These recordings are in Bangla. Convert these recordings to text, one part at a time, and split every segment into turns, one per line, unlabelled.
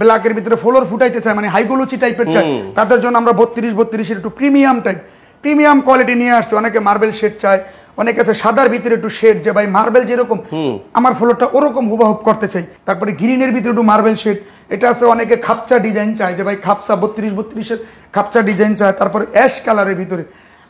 ব্ল্যাকের ভিতরে ফ্লোর ফুটাইতে চায়, মানে হাইগোলুচি টাইপের চায়, তাদের জন্য আমরা 32-32 একটু প্রিমিয়াম টাইপ, প্রিমিয়াম কোয়ালিটি নিয়ে আসছে। অনেকে মার্বেল শেড চায়, অনেকে আছে সাদার ভিতরে একটু শেড, যে ভাই মার্বেল যেরকম আমার ফ্লোরটা ওরকম হুবহুব করতে চাই। তারপরে গ্রিনের ভিতরে একটু মার্বেল শেড, এটা আছে। অনেকে খাপচা ডিজাইন চায়, যে ভাই খাপচা 32-32 খাপচা ডিজাইন চায়। তারপরে অ্যাশ কালারের ভিতরে।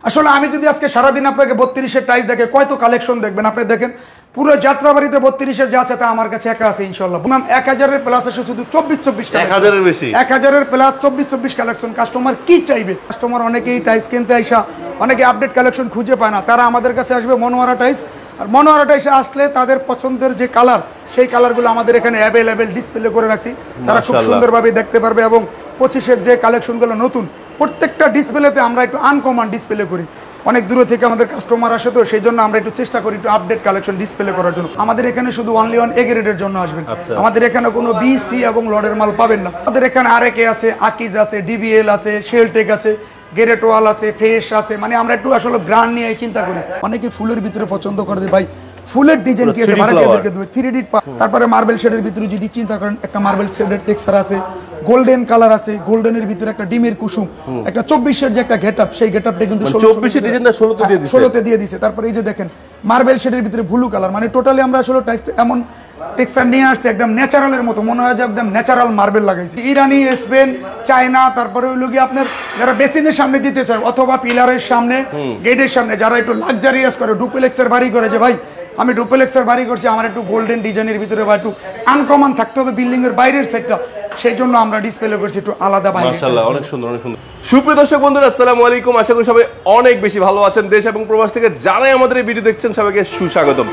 আসলে আমি যদি আজকে সারাদিন আপনাকে 32 টাইস দেখে কয়তো কালেকশন দেখবেন। আপনি দেখেন পুরো যাত্রাবাড়িতে 32 যা আছে তা আমার কাছে একা আছে ইনশাল্লাহ। 1000-এর প্লাস আছে, শুধু 24-24
1000-এর বেশি,
1000-এর প্লাস 24-24 কালেকশন। কাস্টমার কি চাইবে? কাস্টমার অনেকেই টাইস কিনতে আইসা অনেকে আপডেট কালেকশন খুঁজে পায় না, তারা আমাদের কাছে আসবে মনোয়ারা টাইস। আর মনোয়ারা টাইসে আসলে তাদের পছন্দের যে কালার, সেই কালারগুলো আমাদের এখানে অ্যাভেলেবেল ডিসপ্লে করে রাখছি, তারা খুব সুন্দরভাবে দেখতে পারবে। এবং 25-এর যে কালেকশনগুলো নতুন, প্রত্যেকটা ডিসপ্লেতে আমরা একটু আনকমন ডিসপ্লে করি। অনেক দূর থেকে আমাদের কাস্টমার আসে, তো সেই জন্য আমরা একটু চেষ্টা করি একটু আপডেট কালেকশন ডিসপ্লে করার জন্য। আমাদের এখানে শুধু অনলি ওয়ান এ গ্রেডের জন্য আসবেন, আমাদের এখানে কোনো বি, সি এবং লডের মাল পাবেন না। আমাদের এখানে আরএকে আছে, আকিজ আছে, ডিবিএল আছে, শেলটেক আছে, গ্রেট ওয়াল আছে, ফ্রেশ আছে। মানে আমরা একটু আসলে ব্র্যান্ড নিয়ে চিন্তা করি। অনেকে ফুলের ভিতরে পছন্দ করে যে ভাই ফুলের ডিজাইন কি আছে, মার্কেটকে দেবে 3D। তারপরে মার্বেল শেডের ভিতরে যদি চিন্তা করেন, একটা মার্বেল শেডের টেক্সচার আছে, গোল্ডেন কালার আছে, গোল্ডেনের ভিতরে একটা ডিমের কুসুম, একটা 24-এর যে একটা গেটআপ, সেই গেটআপটা কিন্তু
24-এর ডিজাইনটা
16তে দিয়ে দিয়েছে। তারপরে এই যে দেখেন মার্বেল শেডের ভিতরে ব্লু কালার, মানে টোটালি আমরা আসলে টাইসটা এমন টেক্সচার নিয়ে আসছে একদম ন্যাচারালের মতো, মনে হয় যে একদম ন্যাচারাল মার্বেল লাগাইছে। ইরানি, স্পেন, চায়না, তারপরে হইল গিয়ে আপনার যারা বেসিনের সামনে দিতে চায় অথবা পিলারের সামনে, গেটের সামনে, যারা একটু লাক্সারিয়াস করে, ডুপ্লেক্সের বাড়ি করে, যে ভাই আমি ডুপ্লেক্সের বাড়ি করছি, আমার একটু গোল্ডেন ডিজাইনের ভিতরে বা একটু আনকমন থাকতে হবে বিল্ডিং এর বাইরের সাইডটা, সেই জন্য আমরা ডিসপ্লে করছি একটু আলাদা বাইরে।
মাশাআল্লাহ, অনেক সুন্দর, অনেক সুন্দর। সুপ্রিয় দর্শক বন্ধুরা, আসসালামু আলাইকুম। আশা করি সবাই অনেক বেশি ভালো আছেন। দেশ এবং প্রবাস থেকে যারাই আমাদের এই ভিডিও দেখছেন, সবাইকে সুস্বাগতম।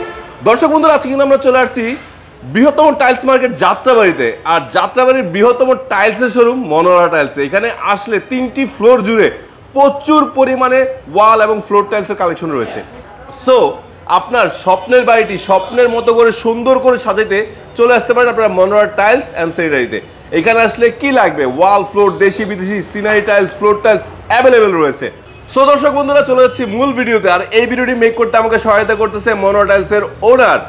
দর্শক বন্ধুরা, আজকে কিন্তু আমরা চলে আসছি বৃহত্তম টাইলস মার্কেট যাত্রাবাড়িতে। আর যাত্রাবাড়ির বৃহত্তম টাইলসের শোরুম মনোয়ারা টাইলস। এখানে আসলে 3টি ফ্লোর জুড়ে প্রচুর পরিমাণে ওয়াল এবং ফ্লোর টাইলসের কালেকশন রয়েছে। সো আপনার স্বপ্নের বাড়িটি স্বপ্নের মতো করে সুন্দর করে সাজাইতে চলে আসতে পারেন আপনারা মনোয়ারা টাইলস এন্ড স্যানিটারিতে। এখানে আসলে কি লাগবে, ওয়াল, ফ্লোর, দেশি বিদেশি scenery tiles, floor tiles available রয়েছে। সো দর্শক বন্ধুরা, চলে যাচ্ছি মূল ভিডিওতে। আর এই ভিডিওটি মেক করতে আমাকে সহায়তা করতেছে মনোয়ারা টাইলসের ওনার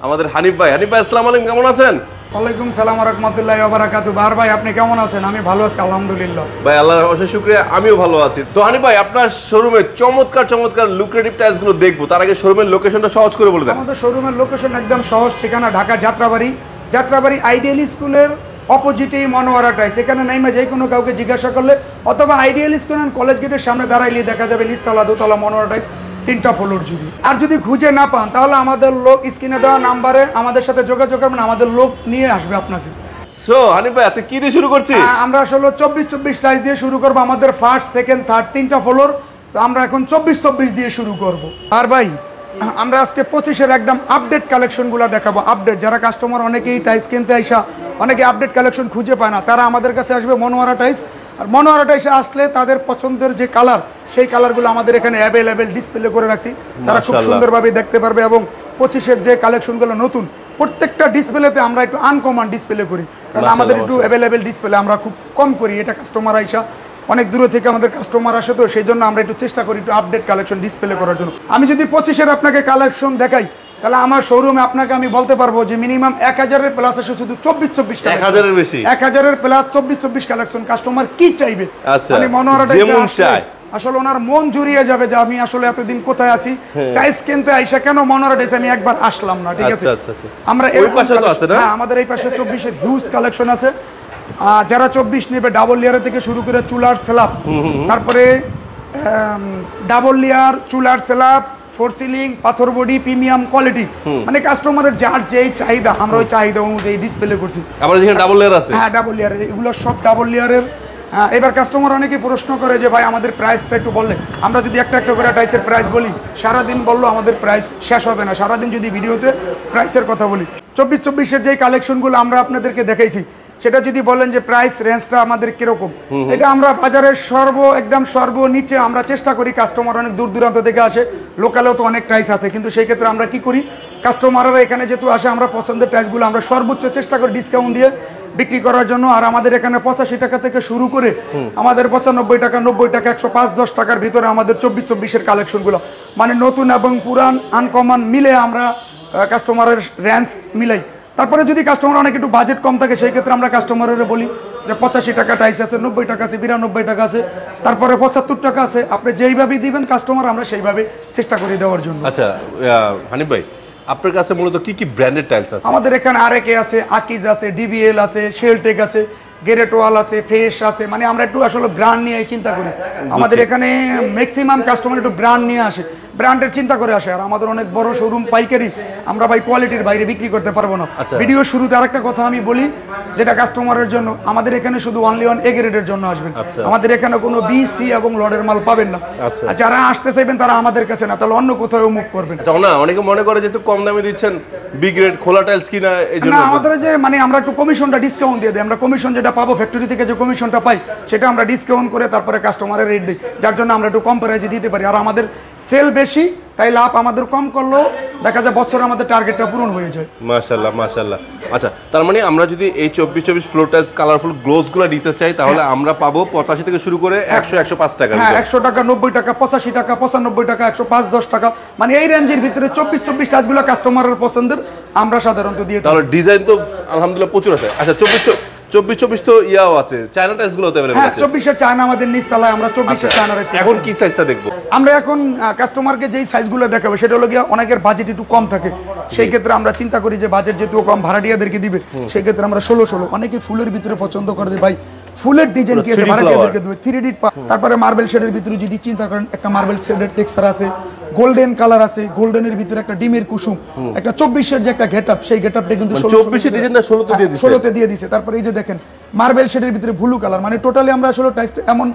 আমাদের হানিফ ভাই। হানিফ ভাই, আসসালামু আলাইকুম, কেমন আছেন?
ওয়ালাইকুম সালাম ওয়া রাহমাতুল্লাহি ওয়া বারাকাতুহু। বাহার ভাই, আপনি কেমন আছেন? আমি ভালো আছি আলহামদুলিল্লাহ।
ভাই আল্লাহর অশেষ শুকরিয়া, আমিও ভালো আছি। তো হানিফ ভাই, আপনার শোরুমে চমৎকার চমৎকার লুক্রেটিভ টাইলস গুলো দেখবো, তার আগে শোরুমের লোকেশনটা সহজ করে বলে দেন।
আমাদের শোরুমের লোকেশন একদম সহজ, ঠিকানা ঢাকা যাত্রাবাড়ি, যাত্রাবাড়ি আইডিয়াল স্কুলের অপোজিটেই মনোয়ারা টাইলস। এখানে নাইমা যে কোনো কাউকে জিজ্ঞাসা করলে অথবা আইডিয়াল স্কুল এন্ড কলেজ গেটের সামনে দাঁড়াইলে দেখা যাবে নিচতলা, দোতলা মনোয়ারা টাইলস, 3টা ফ্লোর জুড়ে। আর যদি খুঁজে না পান, তাহলে আমাদের লোক স্ক্রিনে দেওয়া নাম্বারে আমাদের সাথে যোগাযোগ করবেন, আমাদের লোক নিয়ে আসবে আপনাকে।
সো হানিফ ভাই, আচ্ছা কি দিয়ে শুরু করছি?
আমরা আসলে 24-24 টাইলস দিয়ে শুরু করবো। আমাদের ফার্স্ট, সেকেন্ড, থার্ড 3টা ফ্লোর, তো আমরা এখন 24-24 দিয়ে শুরু করব। আর ভাই, আমরা আজকে 25-এর একদম আপডেট কালেকশনগুলো দেখাবো। আপডেট, যারা কাস্টমার অনেকেই টাইলস কিনতে আইসা অনেকে আপডেট কালেকশন খুঁজে পায় না, তারা আমাদের কাছে আসবে মনোয়ারা টাইলস। আর মনোয়ারা টাইলসে আসলে তাদের পছন্দের যে কালার, সেই কালারগুলো আমাদের এখানে অ্যাভেলেবেল ডিসপ্লে করে রাখছি, তারা খুব সুন্দরভাবে দেখতে পারবে। এবং 25-এর যে কালেকশনগুলো নতুন, প্রত্যেকটা ডিসপ্লেতে আমরা একটু আনকমন ডিসপ্লে করি, কারণ আমাদের একটু অ্যাভেলেবেল ডিসপ্লে আমরা খুব কম করি। এটা কাস্টমার আইসা অনেক দূর থেকে আমাদের কাস্টমার আসে, তো সেই জন্য আমরা একটু চেষ্টা করি একটু আপডেট কালেকশন ডিসপ্লে করার জন্য। আমি যদি 25-এর আপনাকে কালেকশন দেখাই, তাহলে আমার শোরুমে আপনাকে আমি বলতে পারবো যে মিনিমাম 1000-এর প্লাস আছে, শুধু 24-24
1000-এর বেশি,
1000-এর প্লাস 24-24 কালেকশন। কাস্টমার কি চাইবে, মানে মনোয়ারা আসলে ওনার মন জুড়িয়ে যাবে যে আমি আসলে এতদিন কোথায় আছি, টাইলস কিনতে আইসা কেন মনোয়ারা টাইলস আমি একবার আসলাম না। ঠিক আছে, আমরা এই পাশে তো আছে না, আমাদের এই পাশে 24-এর হিউজ কালেকশন আছে। যারা 24 নেবে, ডাবল লেয়ার থেকে শুরু করে চুলার স্ল্যাব, তারপরে ডাবল লেয়ার চুলার স্ল্যাব, ফোর সিলিং, পাথর বডি, প্রিমিয়াম কোয়ালিটি, মানে কাস্টমারের যার যেই চাহিদা আমরা ওই চাহিদা অনুযায়ী ডিসপ্লে করছি।
আবার যেখানে ডাবল লেয়ার আছে,
হ্যাঁ ডাবল লেয়ারের, এগুলো সব ডাবল লেয়ারের। এবার কাস্টমার অনেকে প্রশ্ন করে যে ভাই আমাদের প্রাইসটা একটু বললে। আমরা যদি একটা একটা করে টাইলসের প্রাইস বলি, সারাদিন বললো আমাদের প্রাইস শেষ হবে না, সারাদিন যদি ভিডিওতে প্রাইসের কথা বলি। 24-24-এর যে কালেকশনগুলো আমরা আপনাদেরকে দেখাইছি, সেটা যদি বলেন যে প্রাইস রেঞ্জটা আমাদের কিরকম, এটা আমরা বাজারের একদম সর্বনিচে আমরা চেষ্টা করি। কাস্টমার অনেক দূর দূরান্ত থেকে আসে, লোকালেও তো অনেক প্রাইস আছে, কিন্তু সেই ক্ষেত্রে আমরা কি করি, কাস্টমাররা এখানে যেহেতু আসে, আমরা পছন্দের প্রাইসগুলো আমরা সর্বোচ্চ চেষ্টা করি ডিসকাউন্ট দিয়ে বিক্রি করার জন্য। আর আমাদের এখানে 85 টাকা থেকে শুরু করে আমাদের 95 টাকা, 90 টাকা, 105-10 টাকার ভিতরে আমাদের 24-24-এর কালেকশনগুলো, মানে নতুন এবং পুরান আনকমন মিলে আমরা কাস্টমারের রেঞ্জ মিলাই। তারপরে যদি কাস্টমার অনেক একটু বাজেট কম থাকে সেই ক্ষেত্রে আমরা কাস্টমারের বলি যে 85 টাকা টাইস আছে, 90 টাকা আছে, 92 টাকা আছে, তারপরে 75 টাকা আছে, আপনি যেইভাবে দিবেন কাস্টমার আমরা সেইভাবে চেষ্টা করি দেওয়ার জন্য।
আচ্ছা হানিফ ভাই, আপনার কাছে মূলত কি কি ব্র্যান্ডেড টাইলস আছে?
আমাদের এখানে আরএকে আছে, আকিজ আছে, ডিবিএল আছে, শেলটেক আছে, গেরেটোয়াল আছে, ফ্রেশ আছে, মানে আমরা একটু আসলে ব্র্যান্ড নিয়ে চিন্তা করি। আমাদের এখানে ম্যাক্সিমাম কাস্টমার একটু ব্র্যান্ড নিয়ে আসে, ব্র্যান্ডের চিন্তা করে আসে। আর আমাদের অনেক বড় শোরুম পাইকারি, আমরা ভাই কোয়ালিটির বাইরে বিক্রি করতে পারবো না। ভিডিও শুরুতে আরেকটা কথা আমি বলি, যেটা কাস্টমারের জন্য, আমাদের এখানে শুধু অনলি ওয়ান এ গ্রেডের জন্য আসবেন। আমাদের এখানে কোনো বি, সি এবং লডের মাল পাবেন না। আর যারা আসতে চাইবেন তারা আমাদের কাছে না, তাহলে অন্য কোথাও মুখ করবেন।
না, অনেকে মনে করে যেহেতু কম দামে দিচ্ছেন, বি গ্রেড খোলা টাইলস কিনা এই জন্য।
না, আমাদের যে মানে আমরা একটু কমিশনটা ডিসকাউন্ট দিয়ে দিই। আমরা কমিশন যেটা পাবো ফ্যাক্টরি থেকে, যে কমিশনটা পাই সেটা আমরা ডিসকাউন্ট করে তারপরে কাস্টমারের রেট দিই, যার জন্য আমরা একটু কম প্রাইসে দিতে পারি। আর আমাদের সেল বেশি, তাই লাভ আমাদের কম করলেও দেখা যায় বছর আমাদের টার্গেটটা পূরণ হয়ে যায়।
মাশাআল্লাহ মাশাআল্ল্লাহ। আচ্ছা, তার মানে আমরা যদি এই 24 ফ্লোর টাইলস কালারফুল গ্লোজ গুলো নিতে চাই তাহলে আমরা পাবো 85 থেকে শুরু করে 100 105 টাকা।
হ্যাঁ, 100 টাকা, 90 টাকা, 85 টাকা, 95 টাকা, 105 10 টাকা, মানে এই রেঞ্জের ভিতরে 24 টাইলসগুলো কাস্টমারের পছন্দের আমরা সাধারণত দিয়ে থাকি।
তাহলে ডিজাইন তো আলহামদুলিল্লাহ প্রচুর আছে। আচ্ছা, 24 তো ইয়াও আছে, চায়না টাইলস গুলো তো अवेलेबल
হ্যাঁ,
আছে।
24 এর চায়না আমাদের নিচতলায়, আমরা 24 এর চায়না রাখছি।
এখন কি সাইজটা দেখবো
আমরা? এখন কাস্টমারকে যেই সাইজগুলো দেখাবো সেটা হলো গিয়ে অনেকের বাজেট একটু কম থাকে, সেই ক্ষেত্রে আমরা চিন্তা করি যে বাজেট যেহেতু কম, ভাড়াটিয়াদেরকে দিবে, সেই ক্ষেত্রে আমরা 16 অনেকে ফুলের ভিতরে পছন্দ করে যে ভাই ফুলের ডিজাইন কি আছে, ভাড়াটিয়াদেরকে দেবে 3D। তারপরে মার্বেল শেডের ভিতরে যদি চিন্তা করেন, একটা মার্বেল শেডের টেক্সচার আছে, গোল্ডেন কালার আছে, গোল্ডেনের ভিতরে একটা ডিমের কুসুম, একটা 24 এর যে একটা গেটআপ, সেই গেটআপটা কিন্তু
24 এর ডিজাইনটা 16 দিয়ে দিয়েছে।
16 দিয়ে দিয়েছে। তারপরে এই যে দেখেন মার্বেল শেডের ভিতরে ব্লু কালার, মানে টোটালি আমরা আসলে টাইস এমন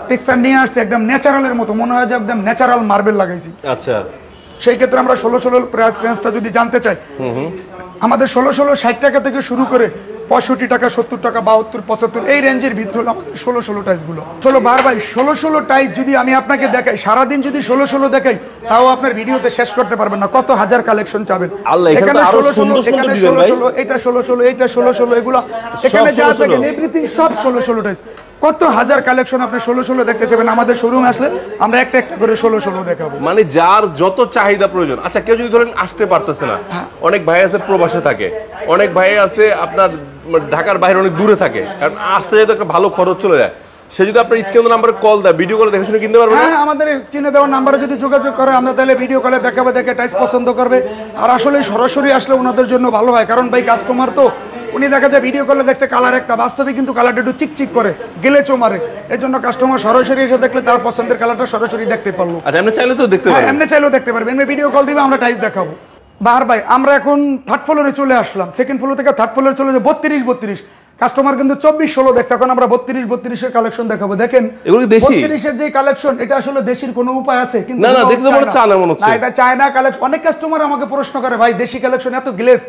টেক্সচার নিয়ে আসছে একদম ন্যাচারালের মতো, মনে হয় যে একদম ন্যাচারাল মার্বেল লাগাইছি।
আচ্ছা,
সেই ক্ষেত্রে আমরা 16 প্রাইস রেঞ্জটা যদি জানতে চাই, আমাদের 60 টাকা থেকে শুরু করে 65 টাকা, 70 টাকা, 72 75 এই রেঞ্জের ভিতরে হলো আমাদের 16 টাইসগুলো। ভাই 16 টাইস যদি আমি আপনাকে দেখাই, সারাদিন যদি 16 দেখাই তাও আপনার ভিডিওতে শেষ করতে পারবেন না, কত হাজার কালেকশন চাবেন। এখানে 16, এখানে 16, এটা 16, এটা 16, এগুলো এখানে যা দেখেন এভরিথিং সব 16 টাইস, কত হাজার কালেকশন আপনি 16 দেখতে চাইবেন। আমাদের শোরুমে আসলে আমরা একটা একটা করে 16 দেখাবো,
মানে যার যত চাহিদা প্রয়োজন। আচ্ছা, কেউ যদি ধরেন আসতে পারতেছে না, অনেক ভাই আছে প্রবাসে থাকে, অনেক ভাই আছে আপনার ঢাকার বাইরে অনেক দূরে থাকে, কারণ আসতে যেতে একটা ভালো খরচ চলে যায়, সে যদি আপনার স্ক্রিনে নাম্বারে কল দেয়, ভিডিও কলে দেখে শুনে কিনতে পারবে।
হ্যাঁ, আমাদের স্ক্রিনে দেওয়া নাম্বারে যদি যোগাযোগ করে আমরা তাহলে ভিডিও কলে দেখাবে, দেখে টাইস পছন্দ করবে। আর আসলে সরাসরি আসলে ওনাদের জন্য ভালো হয়, কারণ ভাই কাস্টমার তো উনি দেখা যায় ভিডিও কলে দেখছে কালার একটা, বাস্তবে কিন্তু কালারটা একটু চিকচিক করে, গেলে চোমারে, এই জন্য কাস্টমার সরাসরি এসে দেখলে তার পছন্দের কালারটা সরাসরি দেখতে পারলো।
আচ্ছা, এমনি চাইলে তো দেখতে পারবেন।
এমনি চাইলেও দেখতে পারবেন, এমনি ভিডিও কল দিবে, আমরা টাইস দেখাবো। ভাই আমরা এখন 3rd ফ্লোরে চলে আসলাম, 2nd ফ্লোর থেকে 3rd ফ্লোরে চলে যায় 32 কাস্টমার কিন্তু 24-16 দেখছে, এখন আমরা 32 এর কালেকশন দেখাবো। দেখেন 32 এর যে কালেকশন, এটা আসলে দেশির কোনো উপায় আছে? কিন্তু
না, দেখতে মনে হচ্ছে চায়না, মনে হচ্ছে
না, এটা চায়না কালেকশন। অনেক কাস্টমার আমাকে প্রশ্ন করে ভাই দেশি কালেকশন এত গ্লেজ,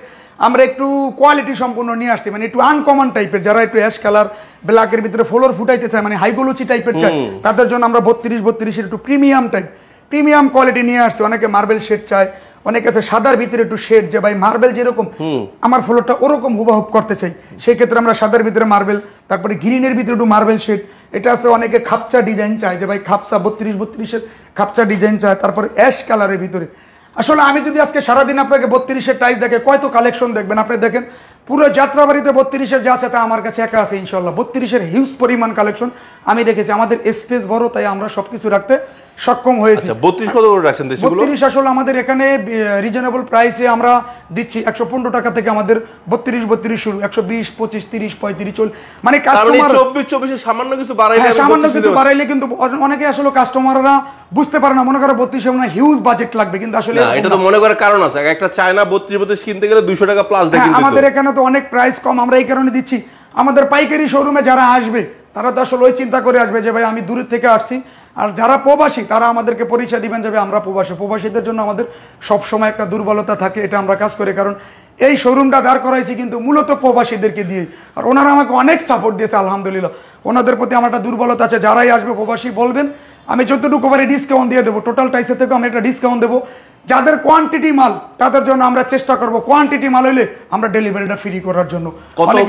আমরা একটু কোয়ালিটি সম্পূর্ণ নিয়ে আসছি, মানে একটু আনকমন টাইপের, যারা একটু অ্যাশ কালার ব্ল্যাকের ভিতরে ফ্লোর ফুটাইতে চায়, মানে হাইগোলুচি টাইপের চায়, তাদের জন্য আমরা 32 এর একটু প্রিমিয়াম টাইপ, প্রিমিয়াম কোয়ালিটি নিয়ে আসছে। অনেকে মার্বেল শেড চায়, অনেকে আছে সাদার ভিতরে একটু শেড, যে ভাই মার্বেল যেরকম আমার ফ্লোরটা ওরকম হুবহুব করতে চাই, সেই ক্ষেত্রে আমরা সাদার ভিতরে মার্বেল, তারপরে গ্রিনের ভিতরে একটু মার্বেল শেড, এটা আছে। অনেকে খাপচা ডিজাইন চায়, যে ভাই খাপচা 32 এর খাপচা ডিজাইন চায়, তারপরে অ্যাশ কালারের ভিতরে। আসলে আমি যদি আজকে সারাদিন আপনাকে 32 এর টাইস দেখে কয়তো কালেকশন দেখবেন আপনি, দেখেন পুরো যাত্রাবাড়িতে 32 এর যা আছে তা আমার কাছে একা আছে ইনশাল্লাহ। 32 এর হিউজ পরিমাণ কালেকশন আমি রেখেছি, আমাদের স্পেস বড়, তাই আমরা সবকিছু রাখতে সক্ষম হয়েছি।
32 কত করে রাখছেন দেশগুলো?
32 আসলে আমাদের এখানে রিজনেবল প্রাইসে আমরা দিচ্ছি 115 টাকা থেকে আমাদের 32 শুরু, 120 25 30 35 40, মানে কাস্টমার
24 সামান্য কিছু বাড়াইলে,
সামান্য কিছু বাড়াইলে কিন্তু অনেকে আসলে কাস্টমাররা বুঝতে পারে না, মনে করে 32 মানে হিউজ বাজেট লাগবে, কিন্তু আসলে
না, এটা তো মনে করার কারণ আছে। একটা চায়না 32 কিনতে গেলে 200 টাকা প্লাস দেখে কিনতে।
আমাদের এখানে তো অনেক প্রাইস কম, আমরা এই কারণে দিচ্ছি। আমাদের পাইকারি শোরুমে যারা আসবে তারা তো আসলে ওই চিন্তা করে আসবে যে ভাই আমি দূরের থেকে আসছি, আর যারা প্রবাসী তারা আমাদেরকে পরিচয় দিবেন যাবে আমরা প্রবাসীদের জন্য আমাদের সব সময় একটা দুর্বলতা থাকে, এটা আমরা কাজ করি, কারণ এই শোরুমটা দাঁড় করাইছি কিন্তু মূলত প্রবাসীদেরকে দিয়ে, আর ওনারা আমাকে অনেক সাপোর্ট দিয়েছে আলহামদুলিল্লাহ। ওনাদের প্রতি আমার একটা দুর্বলতা আছে, যারাই আসবে প্রবাসী বলবেন আমি যতটুকু পারি ডিসকাউন্ট দিয়ে দেবো, টোটাল টাইসের থেকে আমি একটা ডিসকাউন্ট দেবো। যাদের কোয়ান্টিটি মাল তাদের জন্য আমরা চেষ্টা করব, কোয়ান্টিটি মাল হলে আমরা ডেলিভারিটা ফ্রি করার জন্য।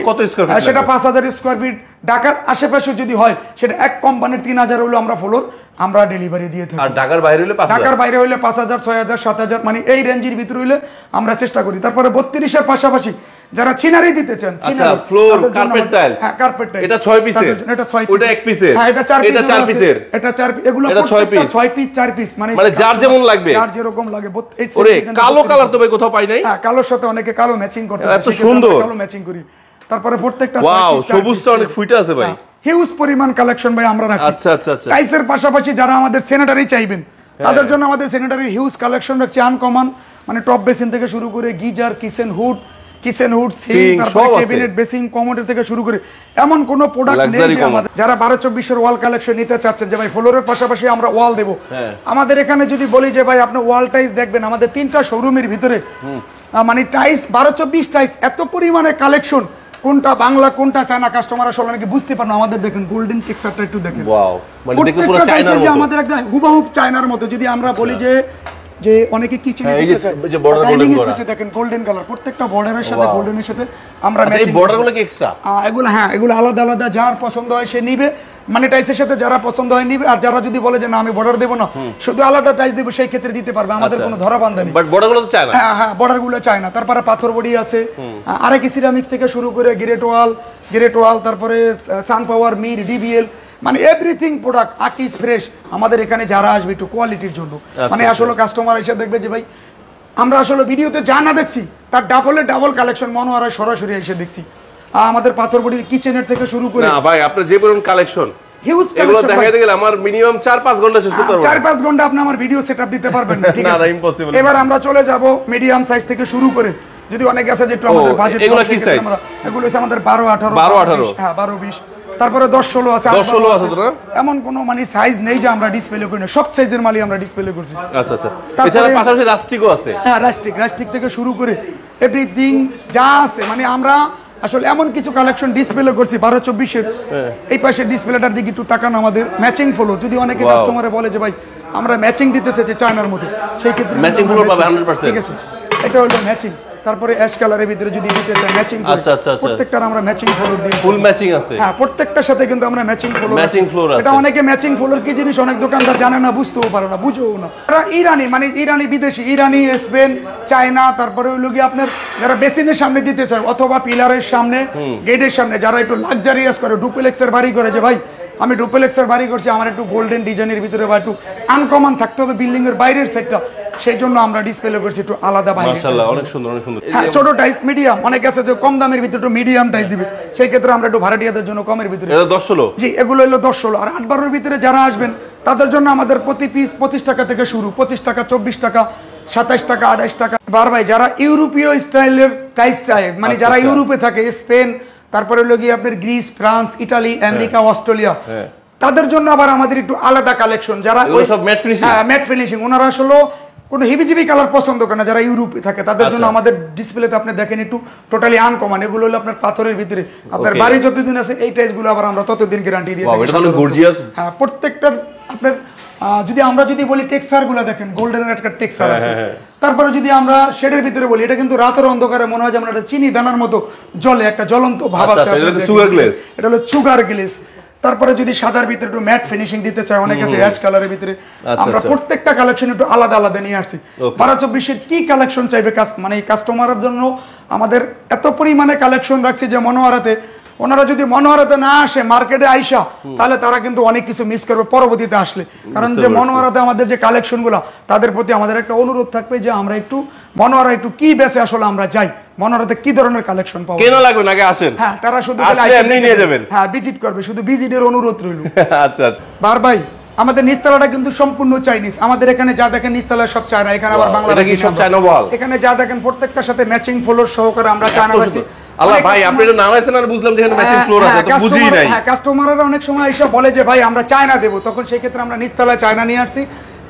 কত স্কয়ার ফিট?
সেটা 5000 স্কয়ার ফিট, ঢাকার আশেপাশে যদি হয় সেটা এক কোম্পানির 3000 হলো আমরা ফ্লোর আমরা ডেলিভারি দিয়ে থাকি।
আর ঢাকার বাইরে হলে 5000,
ঢাকার বাইরে হলে 5000, 6000, 7000, মানে এই রেঞ্জের ভিতরে হইলে আমরা চেষ্টা করি। তারপরে 32 এর পাশাপাশি যারা সিনারি দিতে চান,
আচ্ছা ফ্লোর কার্পেট টাইলস,
হ্যাঁ কার্পেট টাইলস,
এটা 6 পিসের,
এটা 6 পিস,
ওটা 1 পিসের,
হ্যাঁ এটা 4 পিস,
এটা 4 পিসের,
এটা 4 পিস, এগুলো
এটা 6 পিস,
6 পিস 4 পিস, মানে
যার যেমন লাগবে,
যার যেরকম লাগে।
ওরে কালো কালার তো ভাই কোথাও পাই নাই।
হ্যাঁ কালোর সাথে অনেকে কালো ম্যাচিং করতে পারে,
এত সুন্দর
কালো ম্যাচিং করি। তারপরে প্রত্যেকটা
ওয়াও, সবুজটা অনেক ফুটে আছে ভাই,
হিউজ পরিমাণ কালেকশন ভাই আমরা রাখছি।
আচ্ছা আচ্ছা আচ্ছা।
টাইসের পাশাপাশি যারা আমাদের স্যানিটারি চাইবেন তাদের জন্য আমাদের স্যানিটারি হিউজ কালেকশন রাখছি, আনকমন, মানে টপ বেসিন থেকে শুরু করে গিজার, কিচেন হুড, সিঙ্ক, তারপরে ক্যাবিনেট, বেসিন, কমোডের থেকে শুরু করে এমন কোন প্রোডাক্ট নেই যে আমাদের। যারা 12-24 এর ওয়াল কালেকশন নিতে চাচ্ছেন যে ভাই ফ্লোরের পাশাপাশি আমরা ওয়াল দেব, আমাদের এখানে যদি বলি যে ভাই আপনি ওয়াল টাইস দেখবেন আমাদের 3টা শোরুমের ভিতরে, মানে টাইস 12-24 টাইস এত পরিমাণে কালেকশন, কোনটা বাংলা কোনটা চায়না কাস্টমার আসলে অনেকে বুঝতে পারে না। আমাদের দেখেন গোল্ডেন টেক্সচারটা একটু দেখেন,
ওয়াও, মানে দেখতে পুরো চায়নার মতো,
আমাদের একদম হুবহু চায়নার মতো। যদি আমরা বলি যে যে অনেকে কিচেনে দিতে চায়,
যে বর্ডার গোল্ডেন করা,
দেখেন গোল্ডেন কালার, প্রত্যেকটা বর্ডারের সাথে গোল্ডেনের সাথে আমরা
ম্যাচিং। এই বর্ডারগুলো কি এক্সট্রা?
এগুলো হ্যাঁ, এগুলো আলাদা আলাদা, যার পছন্দ হয় সে নিবে, মানে টাইসের সাথে যারা পছন্দ হয় নিবে। আর যারা যদি বলে যে না আমি বর্ডার দেব না, শুধু আলাদা টাইস দেব, সেই ক্ষেত্রে দিতে পারবে, আমাদের কোনো ধরা বান্ধা নেই।
বাট বর্ডারগুলো তো চায় না।
হ্যাঁ হ্যাঁ, বর্ডারগুলো চায় না। তারপরে পাথর বডি আছে, আরেক সিরামিক্স থেকে শুরু করে গ্রেট ওয়াল, তারপরে সান পাওয়ার, মির, ডিবিএল, মানে এভরিথিং প্রোডাক্ট আকিস ফ্রেশ আমাদের এখানে যারা আসবে একটু কোয়ালিটির জন্য, মানে আসলে কাস্টমার এসে দেখবে যে ভাই আমরা আসলে ভিডিওতে যা না দেখছি তার ডাবল কালেকশন মনোয়ারায় সরাসরি এসে দেখছি। আমাদের পাথর বডি কিচেনের থেকে শুরু করে,
না ভাই আপনার যে পরিমাণ কালেকশন,
হিউজ
এগুলো
কালেকশন,
দেখাইতে গেলে আমার মিনিমাম 4-5 ঘন্টা শেষ করতে পারবো।
4-5 ঘন্টা আপনি আমার ভিডিও সেটআপ দিতে পারবেন না, ঠিক
না,
আছে?
না, impossible।
এবার আমরা চলে যাব মিডিয়াম সাইজ থেকে শুরু করে, যদি অনেক আছে যে একটু আমাদের বাজেট,
এগুলো কি সাইজ?
এগুলো হচ্ছে আমাদের 12-18,
12-18,
হ্যাঁ 12-20, তারপরে 10-16 আছে,
10-16 আছে তো না?
এমন কোনো মানে সাইজ নেই যে আমরা ডিসপ্লে করি না, সব সাইজের মালই আমরা ডিসপ্লে করছি।
আচ্ছা আচ্ছা। এছাড়া পাশাপাশি রাস্টিকও আছে।
হ্যাঁ রাস্টিক থেকে শুরু করে এভরিথিং যা আছে, মানে আমরা আসলে এমন কিছু কালেকশন ডিসপ্লে করছি 12-24 এর। এই পাশে ডিসপ্লেটার দিকে একটু তাকান, আমাদের ম্যাচিং ফ্লোর, যদি অনেকে কাস্টমারে বলে যে ভাই আমরা ম্যাচিং দিতে চাইছি চায়নার মতো, সেই ক্ষেত্রে
ম্যাচিং ফ্লোর পাবে 100%,
ঠিক আছে? এটা হলো ম্যাচিং। তারপরে অ্যাশ কালারের ভিতরে যদি দিতে চাই ম্যাচিং,
আচ্ছা আচ্ছা আচ্ছা,
প্রত্যেকটার আমরা ম্যাচিং ফ্লোর দিই,
ফুল ম্যাচিং আছে।
হ্যাঁ প্রত্যেকটার সাথে কিন্তু আমরা ম্যাচিং ফ্লোর
আছে।
এটা অনেকে ম্যাচিং ফ্লোর কি জিনিস অনেক দোকানদার জানে না, বুঝতেও পারে না, বুঝেও না। তারা ইরানি, মানে ইরানি বিদেশি, ইরানি, স্পেন, চায়না, তারপরে হইলো কি আপনার যারা বেসিনের সামনে দিতে চায় অথবা পিলারের সামনে, গেটের সামনে, যারা একটু লাক্সারিয়াস করে, ডুপ্লেক্সের বাড়ি করে, যে ভাই আমি ডুপ্লেক্সের বাড়ি করছি, আমার একটু গোল্ডেন ডিজাইনের ভিতরে বা একটু আনকমন থাকতে হবে বিল্ডিং এর বাইরের সাইডটা, সেই জন্য আমরা ডিসপ্লে করছি একটু আলাদা বাইরে।
মাশাআল্লাহ, অনেক সুন্দর অনেক সুন্দর।
হ্যাঁ ছোট টাইস, মিডিয়াম, অনেক আছে যে কম দামের ভিতরে একটু মিডিয়াম টাইস দিবে, সেই ক্ষেত্রে আমরা একটু ভাড়াটিয়াদের জন্য কমের ভিতরে।
এটা 10-16,
জি এগুলো হলো 10-16। আর 8-12 এর ভিতরে যারা আসবেন তাদের জন্য আমাদের প্রতি পিস 25 টাকা থেকে শুরু, 25 টাকা, 24 টাকা, 27 টাকা, 28 টাকা। ভাই যারা ইউরোপীয় স্টাইলের টাইস চায়, মানে যারা ইউরোপে থাকে, স্পেন, তারপরে হলো গিয়ে আপনার Greece, France, Italy, America, Australia, তাদের জন্য আবার আমাদের একটু আলাদা কালেকশন। যারা
সব ম্যাট ফিনিশিং,
হ্যাঁ ম্যাট ফিনিশিং, ওনারা আসলে কোনো হিবিজিবি কালার পছন্দ করে না, যারা ইউরোপে থাকে তাদের জন্য আমাদের ডিসপ্লেতে আপনি দেখেন একটু টোটালি আনকমন। এগুলো হলো আপনার পাথরের ভিতরে, আপনার বাড়ি যতদিন আছে এই টাইসগুলো আবার আমরা ততদিন গ্যারান্টি দিয়ে থাকি।
এটা হলো গর্জিয়াস।
হ্যাঁ প্রত্যেকটার আপনার যদি বলি টেক্সচার গুলো দেখেন, গোল্ডেনের একটা টেক্সচার আছে। তারপরে যদি আমরা শেডের ভিতরে বলি, এটা কিন্তু রাতের অন্ধকারে মনে হয় যেমন একটা চিনি দানার মতো জলে, একটা জ্বলন্ত ভাব আছে। এটা হলো সুগার গ্লেস। তারপরে যদি সাদার ভিতরে একটু ম্যাট ফিনিশিং দিতে চায়, অনেক আছে অ্যাশ কালারের ভিতরে, আমরা প্রত্যেকটা কালেকশন একটু আলাদা আলাদা নিয়ে আসছি। 12-24 এর কি কালেকশন চাইবে মানে কাস্টমারের জন্য আমাদের এত পরিমাণে কালেকশন রাখছি যে মনোয়ারাতে ওনারা যদি মনোয়ারাতে না আসে, মার্কেটে আইসা, তাহলে তারা কিন্তু অনেক কিছু মিস করবে পরবর্তীতে আসলে। কারণ যে মনোয়ারাতে আমাদের যে কালেকশন গুলো, তাদের প্রতি আমাদের একটা অনুরোধ থাকবে যে আমরা একটু মনোয়ারা একটু কি বেচে আসলে আমরা যাই, মনোয়ারাতে কি ধরনের কালেকশন পাবো,
কেন লাগবে নাকি আসেন।
হ্যাঁ তারা শুধু
এমনি নিয়ে যাবেন,
হ্যাঁ ভিজিট করবে, শুধু ভিজিটের অনুরোধ রইল।
আচ্ছা আচ্ছা।
ভাই আমাদের নিচতলাটা কিন্তু সম্পূর্ণ চাইনিজ। আমাদের এখানে যা দেখেন নিচতলা সব চায়না, এখানে আবার বাংলা, এখানে যা দেখেন প্রত্যেকটার সাথে ম্যাচিং ফ্লোর সহকারে আমরা চায়না রাখছি।
আল্লাহ ভাই আপনি এটা নামাইছেন আর বুঝলাম যে এখানে ম্যাচিং ফ্লোর আছে, তো বুঝিই নাই।
হ্যাঁ কাস্টমাররা অনেক সময় এসে বলে যে ভাই আমরা চায়না দেব, তখন সেই ক্ষেত্রে আমরা নিচতলায় চায়না নিয়ে আসছি।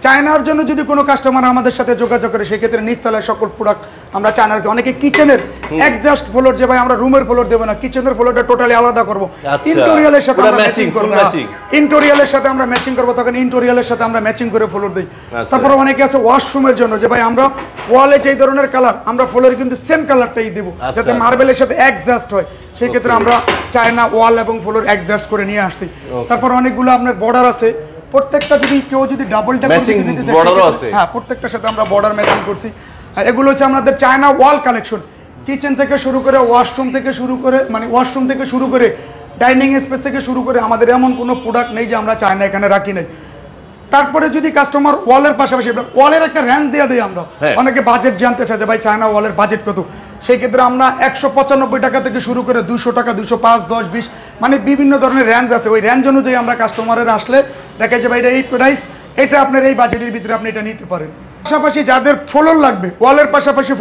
চায়নার জন্য যদি কোনো কাস্টমার আমাদের সাথে যোগাযোগ করে সেক্ষেত্রে নিচতলায় সকল প্রোডাক্ট আমরা চায়নার, অনেকে কিচেনের এক্সজাস্ট ফ্লোর যে ভাই আমরা রুমের ফ্লোর দেবো না, কিচেনের ফ্লোরটা টোটালি আলাদা করবো,
আচ্ছা।
ইন্টেরিয়রের সাথে
পুরো
আমরা
matching,
ম্যাচিং করবো,
full matching।
ইন্টেরিয়রের সাথে আমরা ম্যাচিং করবো, তখন ইন্টেরিয়রের সাথে আমরা ম্যাচিং করে ফ্লোর দিই।
আচ্ছা।
তারপর অনেকে আছে ওয়াশরুমের জন্য যে ভাই আমরা ওয়ালে যেই ধরনের কালার আমরা ফ্লোরে কিন্তু সেম কালারটাই দেবো,
আচ্ছা।
যাতে মার্বেলের সাথে অ্যাডজাস্ট হয়, সেই ক্ষেত্রে আমরা চায়না ওয়াল এবং ফ্লোর অ্যাডজাস্ট করে নিয়ে আসছি। তারপর অনেকগুলো আপনার বর্ডার আছে, প্রত্যেকটা যদি কেউ যদি ডাবল ট্যাপ
Matching
নিতে চায়
border ও
সেক্ষেত্রে-
আছে।
হ্যাঁ, প্রত্যেকটার সাথে আমরা বর্ডার ম্যাচিং করছি। আর এগুলো হচ্ছে আমাদের চায়না ওয়াল কালেকশন, কিচেন থেকে শুরু করে ওয়াশরুম থেকে শুরু করে, মানে ওয়াশরুম থেকে শুরু করে ডাইনিং স্পেস থেকে শুরু করে আমাদের এমন কোনো প্রোডাক্ট নেই যে আমরা চায়না এখানে রাখি নাই। তারপরে যদি কাস্টমার ওয়ালের পাশাপাশি ওয়ালের একটা রেঞ্জ দিয়ে দিই আমরা,
হ্যাঁ।
অনেকে বাজেট জানতে চায় যে ভাই চায়না ওয়ালের বাজেট কত, সেই ক্ষেত্রে আমরা 195 টাকা থেকে শুরু করে 200 টাকা, 205, 10, 20 মানে বিভিন্ন ধরনের রেঞ্জ আছে। ওই রেঞ্জ অনুযায়ী আমরা কাস্টমারের আসলে দেখে যে ভাই এটা এই প্রাইস, এটা আপনার এই বাজেটের ভিতরে আপনি এটা নিতে পারেন। পাশাপাশি যাদের ফ্লোর লাগবে, ওয়ালের পাশাপাশি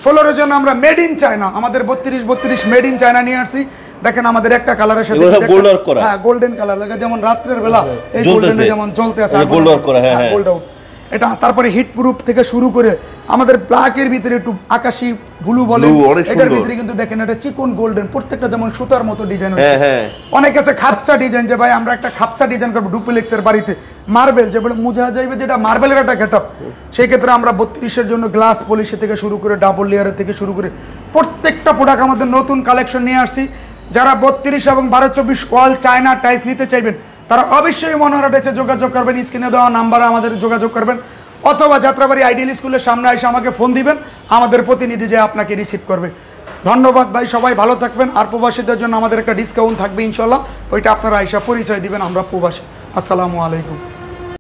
ফ্লোরের জন্য আমরা মেড ইন চায়না, আমাদের 32 মেড ইন চায়না নিয়ে আসছি। দেখেন আমাদের একটা কালারের সাথে
এগুলো gold work করা।
হ্যাঁ, গোল্ডেন কালার লাগে, যেমন রাত্রের বেলা এই
জ্বলতেছে।
গোল্ডেনে যেমন জ্বলতে আছে
এই gold work করা, হ্যাঁ, হ্যাঁ।
গোল্ড আউট এটা। তারপরে হিট প্রুফ থেকে শুরু করে আমাদের ব্ল্যাকের ভিতরে একটু আকাশি ব্লু বলে,
Blue, অনেক
এটার
সুন্দর।
ভিতরে কিন্তু দেখেন এটা চিকন গোল্ডেন, প্রত্যেকটা যেমন সুতার মতো ডিজাইন
হ্যাঁ,
হয়েছে।
হ্যাঁ।
অনেক আছে খাপচা ডিজাইন, যে ভাই আমরা একটা খাপচা ডিজাইন করবো ডুপ্লেক্সের বাড়িতে, মার্বেল যেগুলো মুজা যাইবে, যেটা মার্বেলের একটা গেটআপ, সেই ক্ষেত্রে আমরা 32-এর জন্য গ্লাস পলিশে থেকে শুরু করে ডাবল লেয়ারের থেকে শুরু করে প্রত্যেকটা প্রোডাক্ট আমাদের নতুন কালেকশন নিয়ে আসছি। যারা 32 এবং 12-24 ওয়াল চায়না টাইলস নিতে চাইবেন তারা অবশ্যই মনোহরা টাইলসে যোগাযোগ করবেন, স্ক্রিনে দেওয়া নাম্বারে আমাদের যোগাযোগ করবেন, অথবা যাত্রাবাড়ি আইডিয়াল স্কুলের সামনে এসে আমাকে ফোন দিবেন, আমাদের প্রতিনিধি যে আপনাকে রিসিভ করবে। ধন্যবাদ ভাই, সবাই ভালো থাকবেন। আর প্রবাসীদের জন্য আমাদের একটা ডিসকাউন্ট থাকবে ইনশাল্লাহ, ওইটা আপনারা আইসা পরিচয় দিবেন, আমরা প্রবাসী। আসসালামু আলাইকুম।